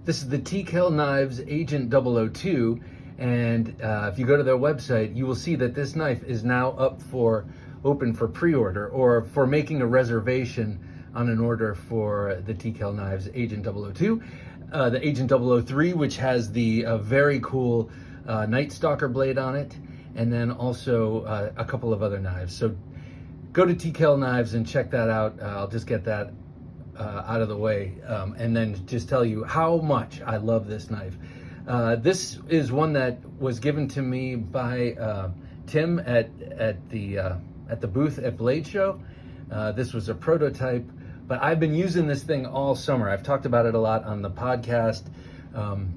This is the TKL Knives Agent-002, and if you go to their website, you will see that this knife is now open for pre-order or for making a reservation on an order for the TKL Knives Agent-002. The Agent-003, which has the very cool Night Stalker blade on it, and then also a couple of other knives. So go to TKL Knives and check that out. I'll just get that out of the way, and then just tell you how much I love this knife. This is one that was given to me by Tim at the booth at Blade Show. This was a prototype, but I've been using this thing all summer. I've talked about it a lot on the podcast.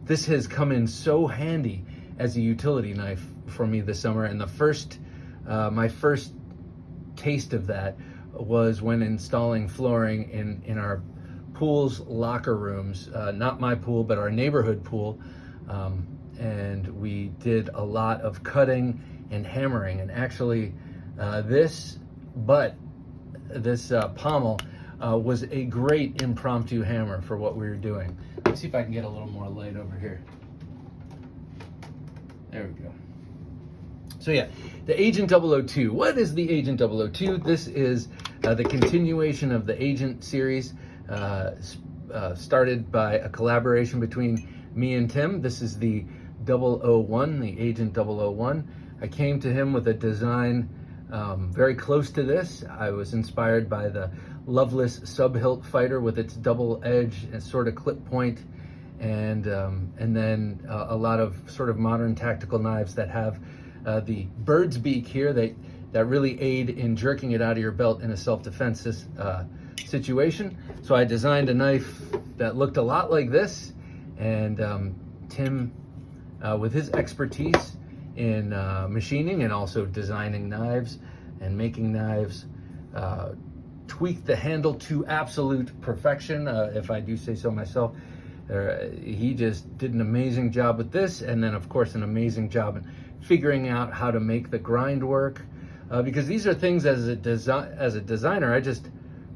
This has come in so handy as a utility knife for me this summer, and my first taste of that was when installing flooring in our pool's locker rooms, not my pool, but our neighborhood pool. And we did a lot of cutting and hammering. And actually, this pommel was a great impromptu hammer for what we were doing. Let's see if I can get a little more light over here. There we go. So yeah, the Agent-002. What is the Agent-002? This is the continuation of the Agent series, started by a collaboration between me and Tim. This is the 001, the Agent-001. I came to him with a design very close to this. I was inspired by the Loveless sub-hilt fighter with its double edge and sort of clip point, and then a lot of sort of modern tactical knives that have the bird's beak here that really aid in jerking it out of your belt in a self-defense situation. So I designed a knife that looked a lot like this, and Tim, with his expertise in machining and also designing knives and making knives, tweaked the handle to absolute perfection, if I do say so myself. He just did an amazing job with this, and then of course an amazing job in figuring out how to make the grind work, because these are things as a designer, I just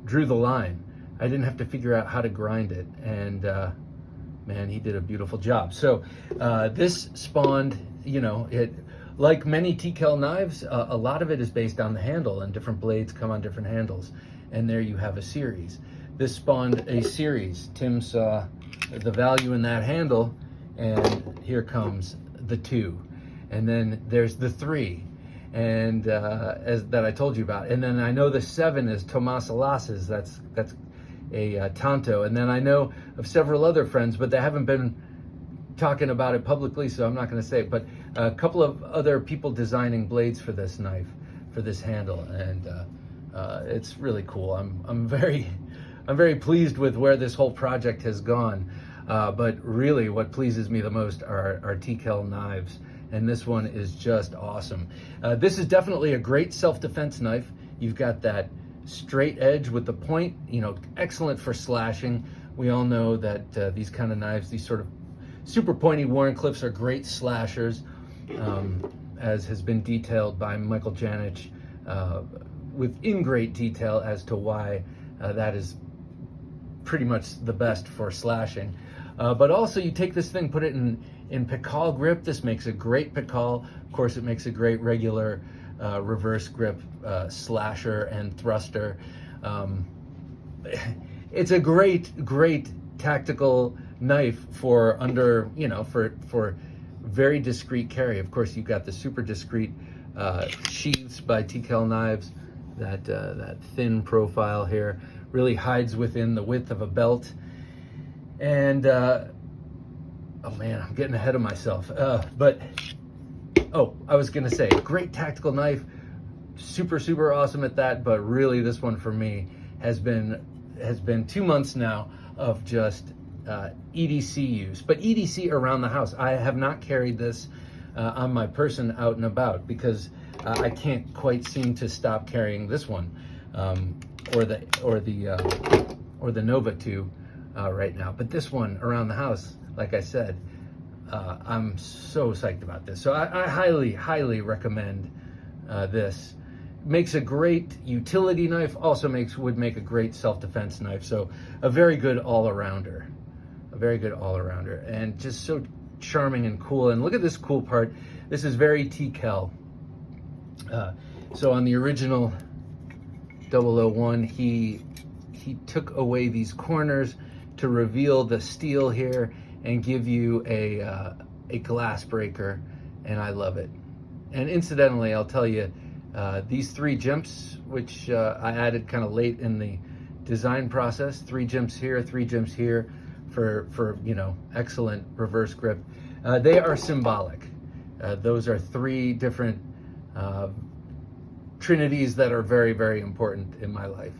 drew the line. I didn't have to figure out how to grind it, and man, he did a beautiful job. So this spawned, like many TKL knives, a lot of it is based on the handle, and different blades come on different handles, and there you have a series. This spawned a series. Tim saw the value in that handle, and here comes the 2, and then there's the 3, and that I told you about, and then I know the 7 is Tomas Alas's. That's a Tanto, and then I know of several other friends, but they haven't been talking about it publicly, so I'm not going to say it, but a couple of other people designing blades for this knife, for this handle, and it's really cool. I'm very pleased with where this whole project has gone, but really what pleases me the most are TKL knives, and this one is just awesome. This is definitely a great self-defense knife. You've got that straight edge with the point, excellent for slashing. We all know that these kind of knives, these sort of super pointy Wharncliffes, are great slashers, as has been detailed by Michael Janich within great detail as to why that is pretty much the best for slashing. But also you take this thing, put it in Pikal grip. This makes a great Pikal. Of course, it makes a great regular reverse grip slasher and thruster. It's a great tactical knife for for very discreet carry. Of course, you've got the super discreet sheaths by TKL Knives. That thin profile here really hides within the width of a belt. And oh man, I'm getting ahead of myself. I was gonna say, great tactical knife, super awesome at that. But really, this one for me has been 2 months now of just EDC use, but EDC around the house. I have not carried this on my person out and about because I can't quite seem to stop carrying this one, or the Nova 2 right now. But this one around the house, like I said, I'm so psyched about this. So I highly recommend this. Makes a great utility knife, also would make a great self-defense knife. So a very good all-arounder. A very good all-arounder, and just so charming and cool. And look at this cool part. This is very T.Kell. So on the original 001, he took away these corners to reveal the steel here and give you a glass breaker, and I love it. And incidentally, I'll tell you, these 3 jumps, which I added kind of late in the design process, 3 jumps here, 3 jumps here, for you know, excellent reverse grip. They are symbolic. Those are 3 different trinities that are very, very important in my life,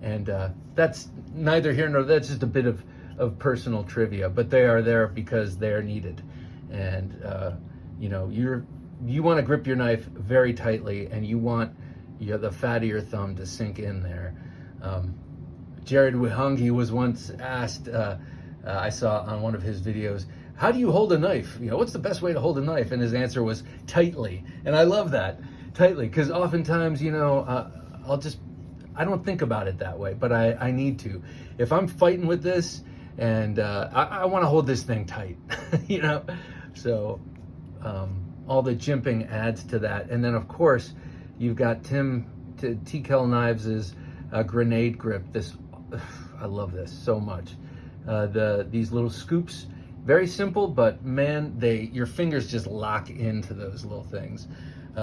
and that's neither here nor there. That's just a bit of personal trivia, but they are there because they are needed. And you know, you want to grip your knife very tightly, and you want the fat of your thumb to sink in there. Jared Junkie was once asked, I saw on one of his videos, how do you hold a knife? You know, what's the best way to hold a knife? And his answer was tightly. And I love that, tightly, because oftentimes, you know, I don't think about it that way, but I need to. If I'm fighting with this, and I want to hold this thing tight, you know? So all the jimping adds to that. And then, of course, you've got TKL Knives' grenade grip. I love this so much. These little scoops, very simple, but man, your fingers just lock into those little things.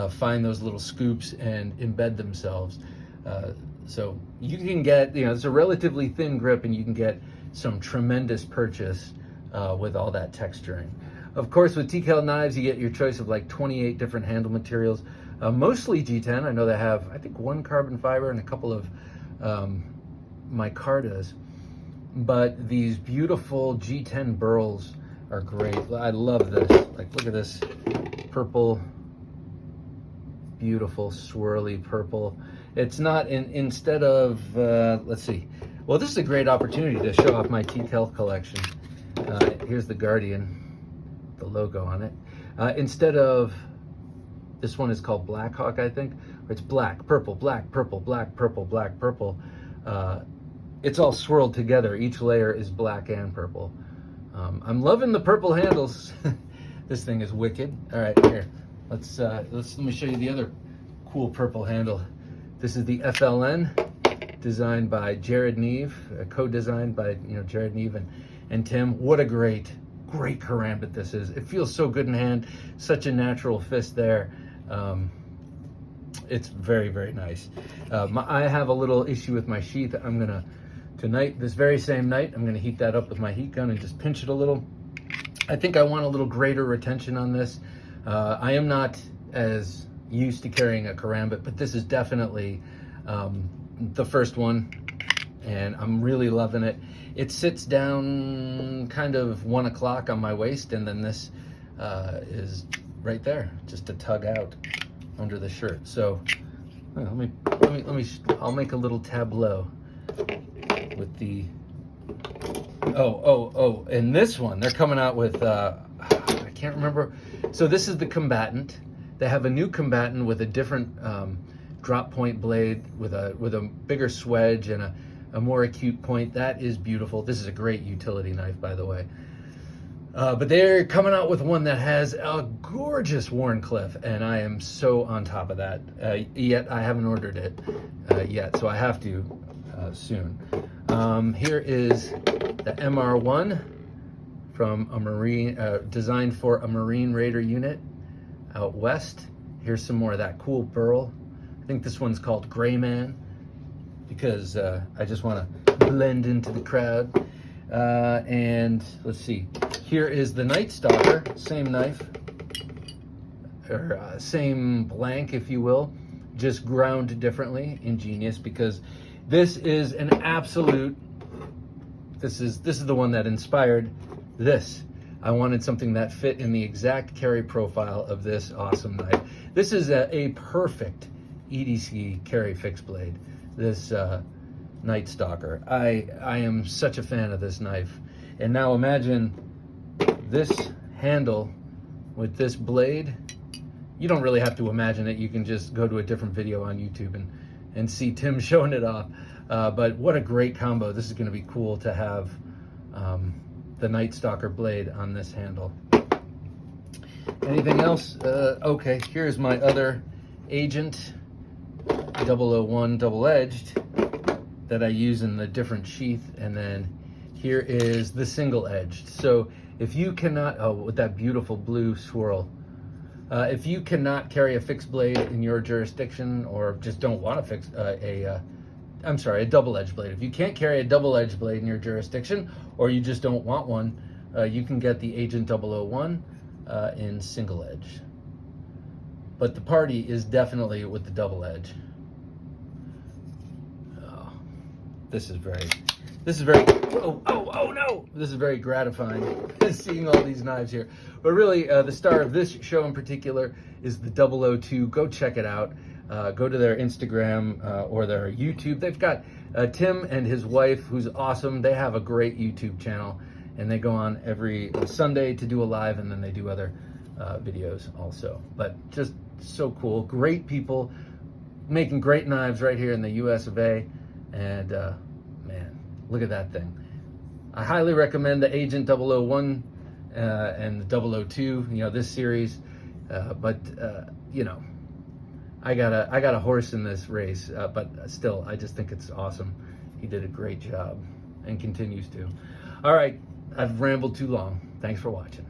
Find those little scoops and embed themselves. So you can get, you know, it's a relatively thin grip, and you can get some tremendous purchase with all that texturing. Of course, with TKL Knives, you get your choice of like 28 different handle materials, mostly G10. I know they have, I think, 1 carbon fiber and a couple of micartas. But these beautiful G10 burls are great. I love this. Like, look at this purple, beautiful swirly purple. It's not instead of, let's see. Well, this is a great opportunity to show off my TKL collection. Here's the Guardian, the logo on it. Instead of, this one is called Blackhawk, I think. It's black, purple, black, purple, black, purple, black, purple. It's all swirled together. Each layer is black and purple. I'm loving the purple handles. This thing is wicked. All right, here. Let me show you the other cool purple handle. This is the FLN, designed by Jared Neve, co-designed by Jared Neve and Tim. What a great karambit this is. It feels so good in hand. Such a natural fist there. It's very, very nice. I have a little issue with my sheath. I'm gonna, tonight, this very same night, I'm gonna heat that up with my heat gun and just pinch it a little. I think I want a little greater retention on this. I am not as used to carrying a karambit, but this is definitely the first one, and I'm really loving it. It sits down kind of 1 o'clock on my waist, and then this is right there, just to tug out under the shirt. So I'll make a little tableau with the, and this one, they're coming out with, I can't remember. So this is the combatant. They have a new combatant with a different drop point blade with a bigger swedge and a more acute point. That is beautiful. This is a great utility knife, by the way. But they're coming out with one that has a gorgeous Wharncliffe, and I am so on top of that. Yet I haven't ordered it yet, so I have to soon. Here is the MR1 from a Marine, designed for a Marine Raider unit out west. Here's some more of that cool burl. I think this one's called Gray Man, because I just want to blend into the crowd. And let's see, here is the Night Stalker, same knife, or same blank, if you will, just ground differently. Ingenious, because this is an absolute, this is the one that inspired this. I wanted something that fit in the exact carry profile of this awesome knife. This is a perfect EDC carry fixed blade, this Night Stalker. I am such a fan of this knife. And now imagine this handle with this blade. You don't really have to imagine it. You can just go to a different video on YouTube and see Tim showing it off. But what a great combo. This is going to be cool to have the Night Stalker blade on this handle. Anything else? Okay, here's my other Agent 001 double-edged that I use in the different sheath, and then here is the single-edged. So if you cannot, oh, with that beautiful blue swirl, if you cannot carry a fixed blade in your jurisdiction, or just don't want to fix a double-edged blade. If you can't carry a double-edged blade in your jurisdiction, or you just don't want one, you can get the Agent 001 in single edge. But the party is definitely with the double edge. Oh, this is very, oh no! This is very gratifying, seeing all these knives here. But really, the star of this show in particular is the 002. Go check it out. Go to their Instagram or their YouTube. They've got Tim and his wife, who's awesome. They have a great YouTube channel, and they go on every Sunday to do a live, and then they do other videos also. But just so cool. Great people making great knives right here in the US of A. And man, look at that thing. I highly recommend the Agent 001 and the 002, this series. But I got a horse in this race, but still, I just think it's awesome. He did a great job and continues to. All right, I've rambled too long. Thanks for watching.